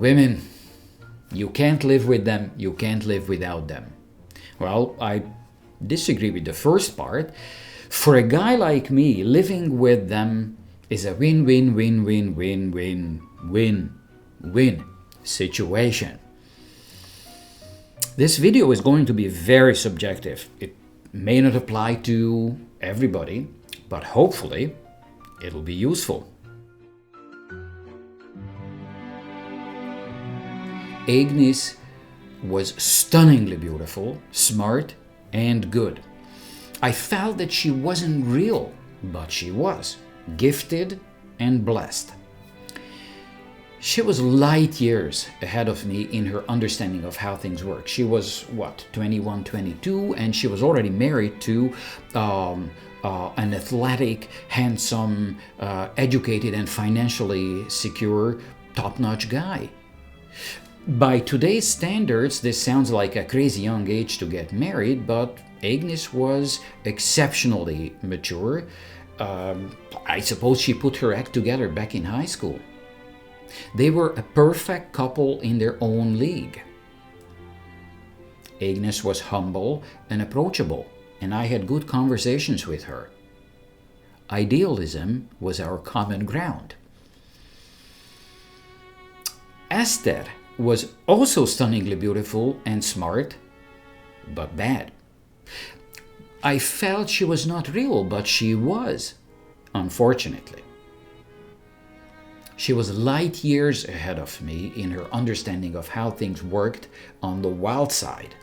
Women, you can't live with them, you can't live without them. Well, I disagree with the first part. For a guy like me, living with them is a win-win-win-win-win-win situation. This video is going to be very subjective. It may not apply to everybody, but hopefully it'll be useful. Agnes was stunningly beautiful, smart, and good. I felt that she wasn't real, but she was, gifted and blessed. She was light years ahead of me in her understanding of how things work. She was, 21, 22, and she was already married to an athletic, handsome, educated, and financially secure, top-notch guy. By today's standards, this sounds like a crazy young age to get married, but Agnes was exceptionally mature. I suppose she put her act together back in high school. They were a perfect couple in their own league. Agnes was humble and approachable, and I had good conversations with her. Idealism was our common ground. Esther was also stunningly beautiful and smart, but bad. I felt she was not real, but she was, unfortunately. She was light years ahead of me in her understanding of how things worked on the wild side.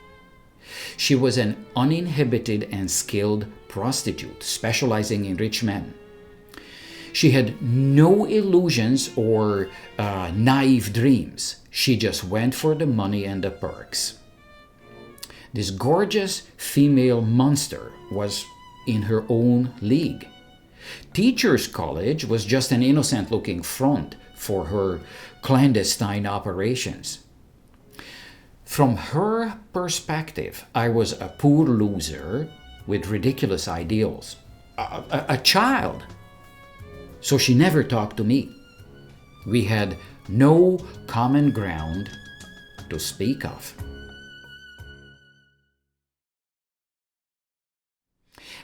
She was an uninhibited and skilled prostitute, specializing in rich men. She had no illusions or naive dreams. She just went for the money and the perks. This gorgeous female monster was in her own league. Teachers' college was just an innocent-looking front for her clandestine operations. From her perspective, I was a poor loser with ridiculous ideals, a child. So she never talked to me. We had no common ground to speak of.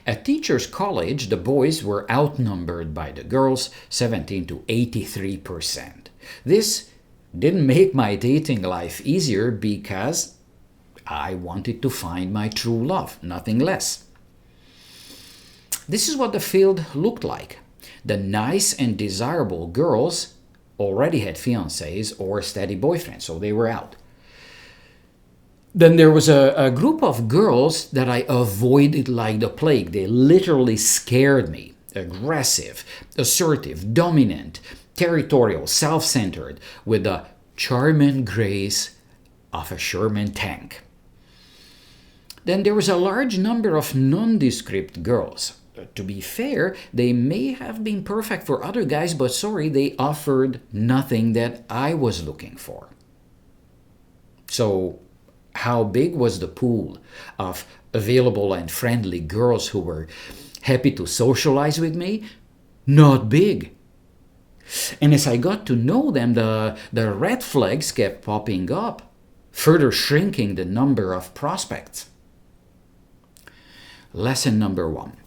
At teachers' college, the boys were outnumbered by the girls 17 to 83%. This didn't make my dating life easier because I wanted to find my true love, nothing less. This is what the field looked like. The nice and desirable girls already had fiancés or steady boyfriends, so they were out. Then there was a group of girls that I avoided like the plague. They literally scared me. Aggressive, assertive, dominant, territorial, self-centered, with the charm and grace of a Sherman tank. Then there was a large number of nondescript girls. To be fair, they may have been perfect for other guys, but sorry, they offered nothing that I was looking for. So, how big was the pool of available and friendly girls who were happy to socialize with me? Not big. And as I got to know them, the red flags kept popping up, further shrinking the number of prospects. Lesson number 1.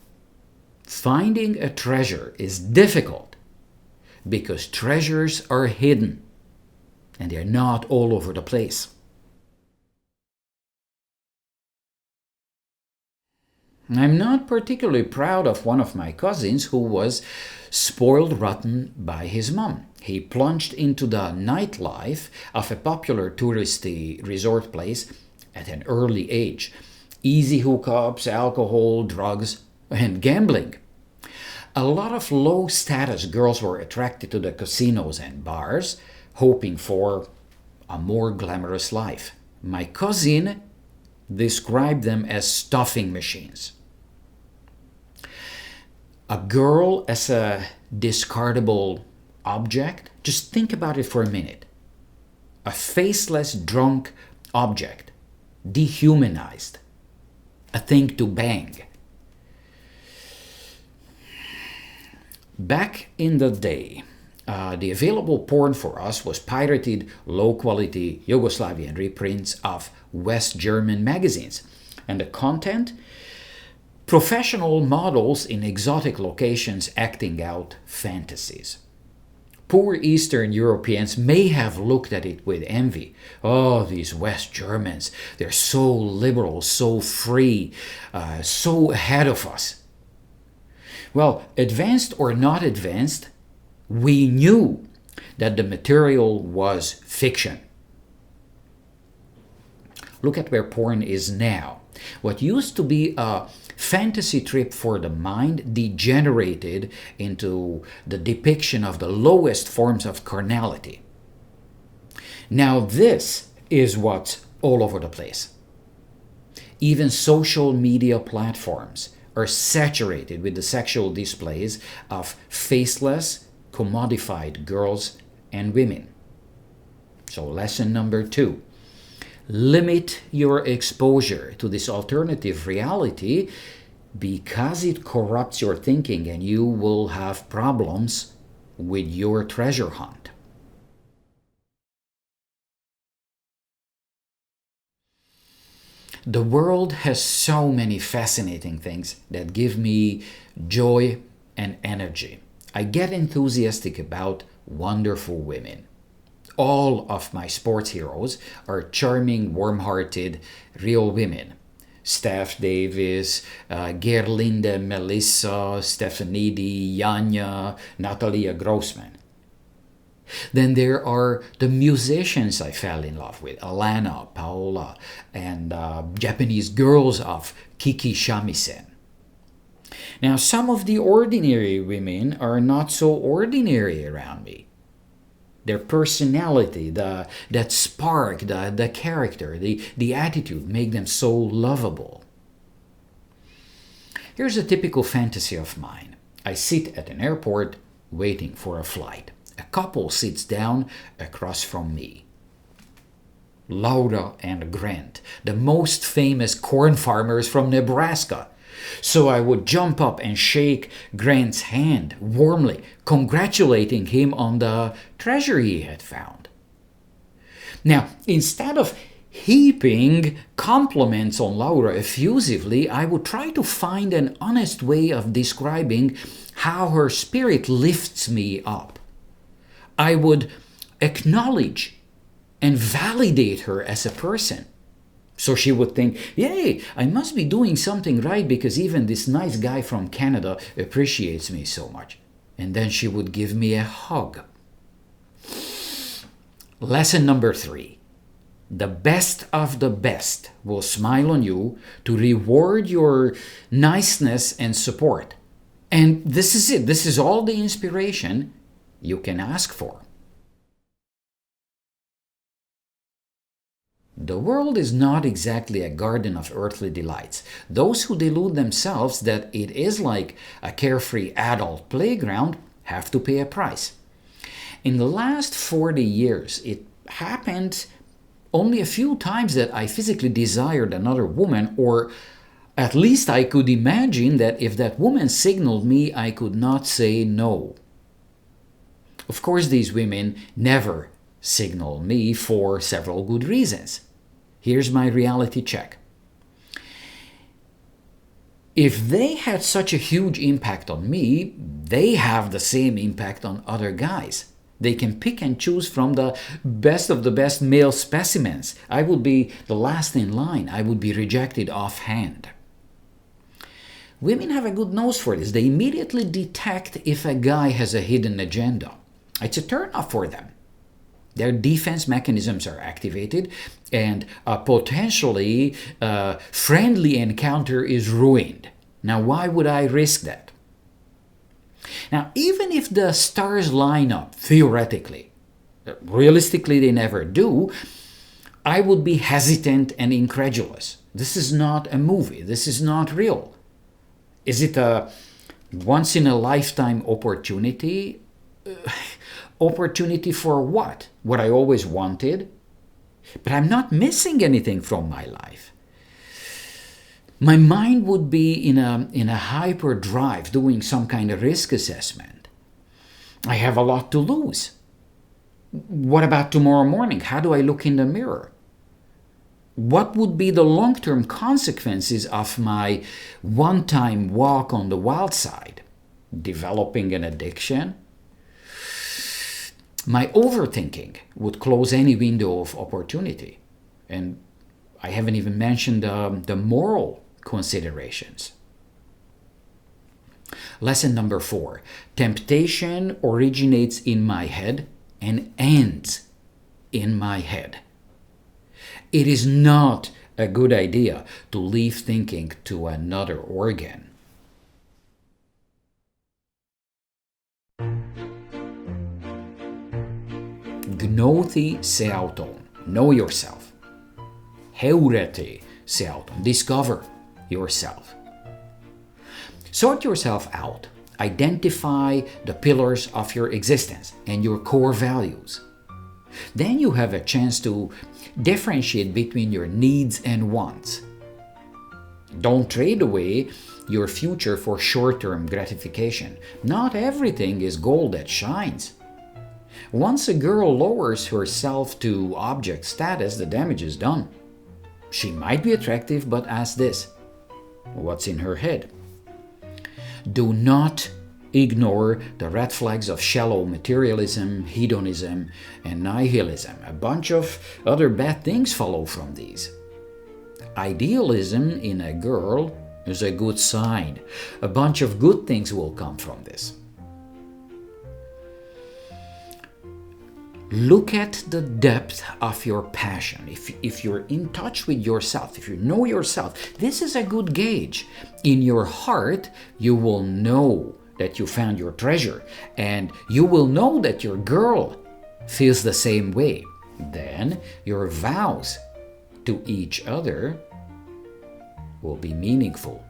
Finding a treasure is difficult because treasures are hidden and they're not all over the place. I'm not particularly proud of one of my cousins who was spoiled rotten by his mom. He plunged into the nightlife of a popular touristy resort place at an early age. Easy hookups, alcohol, drugs, and gambling. A lot of low-status girls were attracted to the casinos and bars, hoping for a more glamorous life. My cousin described them as stuffing machines. A girl as a discardable object? Just think about it for a minute. A faceless, drunk object, dehumanized, a thing to bang. Back in the day, The available porn for us was pirated, low-quality Yugoslavian reprints of West German magazines. And the content? Professional models in exotic locations acting out fantasies. Poor Eastern Europeans may have looked at it with envy. Oh, these West Germans, they're so liberal, so free, so ahead of us. Well, advanced or not advanced, we knew that the material was fiction. Look at where porn is now. What used to be a fantasy trip for the mind degenerated into the depiction of the lowest forms of carnality. Now this is what's all over the place. Even social media platforms are saturated with the sexual displays of faceless, commodified girls and women. So lesson number 2. Limit your exposure to this alternative reality because it corrupts your thinking and you will have problems with your treasure hunt. The world has so many fascinating things that give me joy and energy. I get enthusiastic about wonderful women. All of my sports heroes are charming, warm-hearted, real women. Steph Davis, Gerlinde, Melissa, Stefanidi, Janja, Natalia Grossman. Then there are the musicians I fell in love with, Alana, Paola, and Japanese girls of Kiki Shamisen. Now, some of the ordinary women are not so ordinary around me. Their personality, that spark, the character, the attitude make them so lovable. Here's a typical fantasy of mine. I sit at an airport waiting for a flight. A couple sits down across from me. Laura and Grant, the most famous corn farmers from Nebraska. So I would jump up and shake Grant's hand warmly, congratulating him on the treasure he had found. Now, instead of heaping compliments on Laura effusively, I would try to find an honest way of describing how her spirit lifts me up. I would acknowledge and validate her as a person. So she would think, yay, I must be doing something right because even this nice guy from Canada appreciates me so much. And then she would give me a hug. Lesson number 3. The best of the best will smile on you to reward your niceness and support. And this is it. This is all the inspiration you can ask for. The world is not exactly a garden of earthly delights. Those who delude themselves that it is like a carefree adult playground have to pay a price. In the last 40 years, it happened only a few times that I physically desired another woman, or at least I could imagine that if that woman signaled me, I could not say no. Of course, these women never signal me for several good reasons. Here's my reality check. If they had such a huge impact on me, they have the same impact on other guys. They can pick and choose from the best of the best male specimens. I would be the last in line. I would be rejected offhand. Women have a good nose for this. They immediately detect if a guy has a hidden agenda. It's a turn-off for them. Their defense mechanisms are activated, and a potentially friendly encounter is ruined. Now, why would I risk that? Now, even if the stars line up, theoretically, realistically they never do, I would be hesitant and incredulous. This is not a movie. This is not real. Is it a once-in-a-lifetime opportunity? Opportunity for what? What I always wanted? But I'm not missing anything from my life. My mind would be in a hyperdrive doing some kind of risk assessment. I have a lot to lose. What about tomorrow morning? How do I look in the mirror? What would be the long-term consequences of my one-time walk on the wild side? Developing an addiction? My overthinking would close any window of opportunity. And I haven't even mentioned the moral considerations. Lesson number 4. Temptation originates in my head and ends in my head. It is not a good idea to leave thinking to another organ. Gnoti se auton. Know yourself. Heurete se auton. Discover yourself. Sort yourself out. Identify the pillars of your existence and your core values. Then you have a chance to differentiate between your needs and wants. Don't trade away your future for short-term gratification. Not everything is gold that shines. Once a girl lowers herself to object status, the damage is done. She might be attractive, but ask this: what's in her head? Do not ignore the red flags of shallow materialism, hedonism, and nihilism. A bunch of other bad things follow from these. Idealism in a girl is a good sign. A bunch of good things will come from this. Look at the depth of your passion. If you're in touch with yourself, if you know yourself, this is a good gauge. In your heart, you will know that you found your treasure, and you will know that your girl feels the same way. Then your vows to each other will be meaningful.